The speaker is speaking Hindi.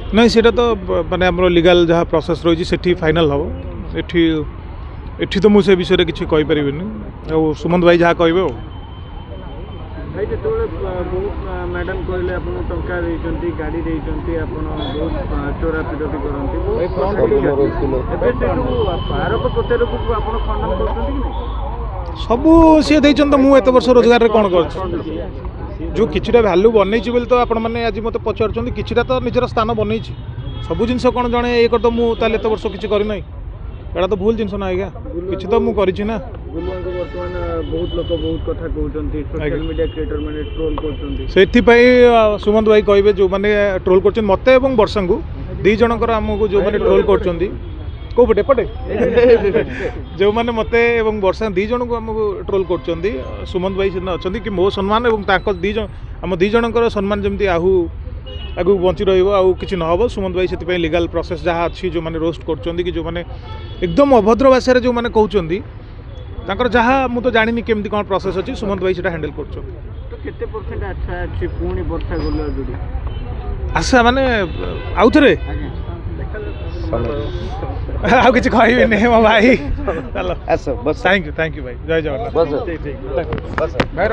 नहीं सेटा तो माने हमरो लीगल जहाँ प्रोसेस रही सेठी फाइनल हम एठी एठी तो मुझे विषय किसी कहि परिबिनी आ सुमंत भाई जहाँ कहबे भाई जो मैडम कहले आपन टंका देइचंती गाड़ी देइचंती आपन बहुत चोरा पिटोटी करंती आरोप प्रत्यारोप को आपन खंडन करछंती कि नहीं सबू सी देइचन तो मु एत वर्ष रोजगार रे कोन कर जो किछिटा वैल्यू बनैछि बोली तो आपण माने आज मते पचारछंती किछिटा तो निजर स्थान बनैछि सबू जिनस कोन जणे ए कर तो मु ताले एत वर्ष किछि करि नै एटा तो भूल जिनस ना आज्ञा किछि तो मु करिछि ना गुलुआ को वर्तमान बहुत लोक बहुत कथा कहउचंती सोशल मीडिया क्रिएटर माने ट्रोल करचंती सेथि पई सुमंत भाई कहबे जो माने ट्रोल करछन मते एवं वर्षंगु दी जनकर हमकु जो माने ट्रोल करछंती को पटे पटे जो माने मते एवं वर्षा दी जन को हमको ट्रोल करछंती सुमंत भाई सिना अछंती कि मो सम्मान एवं ताको दी जन हम दी जनकर सम्मान जेमती आहू आगु बंची रहिबो आउ किछि न हबो सुमंत भाई सेति पई लीगल प्रोसेस जहा अछि जो माने रोस्ट करछंती कि जो माने एकदम अभद्र भाषा रे जो माने कहउचंती ताकर जहा मु तो जानिनी केमती कोन प्रोसेस अछि सुमंत भाई सेटा हैंडल करछंती तो केते परसेंट अच्छा अछि पुणी वर्षा गुलुआ जोडी आशा माने आउ थरे आउ किछि कहबे नै मो भाई चलो बस थैंक यू भाई जय जगन्नाथ बस भाई